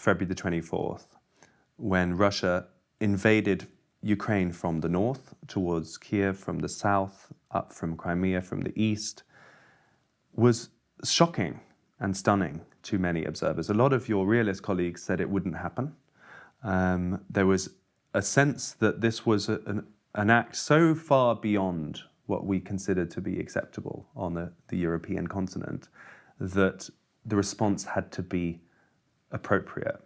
February the 24th, when Russia invaded Ukraine from the north towards Kiev, from the south, up from Crimea from the east, was shocking and stunning to many observers. A lot of your realist colleagues said it wouldn't happen. There was a sense that this was an act so far beyond what we considered to be acceptable on the European continent that the response had to be appropriate.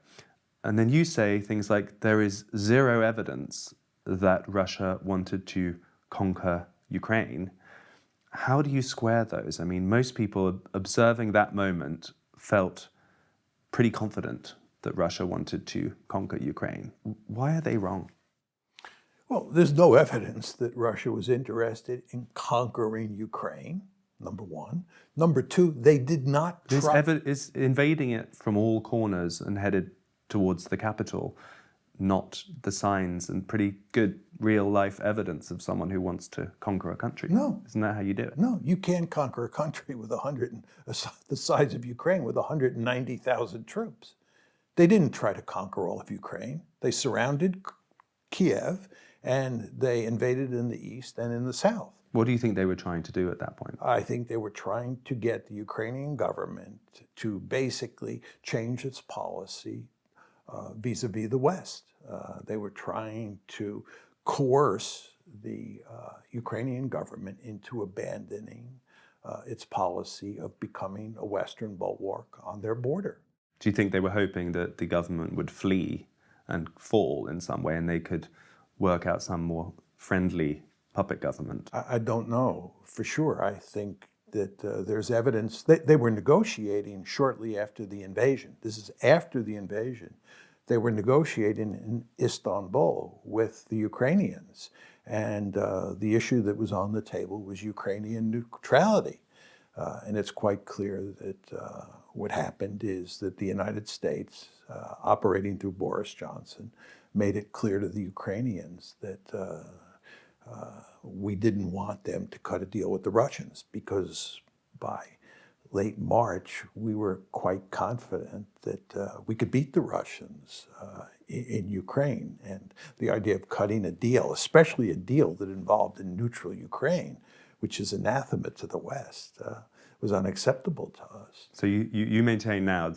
And then you say things like, there is zero evidence that Russia wanted to conquer Ukraine. How do you square those? I mean, most people observing that moment felt pretty confident that Russia wanted to conquer Ukraine. Why are they wrong? Well, there's no evidence that Russia was interested in conquering Ukraine, number one. Number two, they did not try. Is invading it from all corners and headed towards the capital not the signs and pretty good real-life evidence of someone who wants to conquer a country? No. Isn't that how you do it? No, you can't conquer a country with the size of Ukraine with 190,000 troops. They didn't try to conquer all of Ukraine. They surrounded Kiev and they invaded in the east and in the south. What do you think they were trying to do at that point? I think they were trying to get the Ukrainian government to basically change its policy vis-a-vis the West. They were trying to coerce the Ukrainian government into abandoning its policy of becoming a Western bulwark on their border. Do you think they were hoping that the government would flee and fall in some way and they could work out some more friendly puppet government? I don't know for sure. I think that there's evidence that they were negotiating shortly after the invasion. This is after the invasion. They were negotiating in Istanbul with the Ukrainians. And the issue that was on the table was Ukrainian neutrality. And it's quite clear that what happened is that the United States, operating through Boris Johnson, made it clear to the Ukrainians that we didn't want them to cut a deal with the Russians, because by late March, we were quite confident that we could beat the Russians in Ukraine. And the idea of cutting a deal, especially a deal that involved a neutral Ukraine, which is anathema to the West, was unacceptable to us. So you maintain now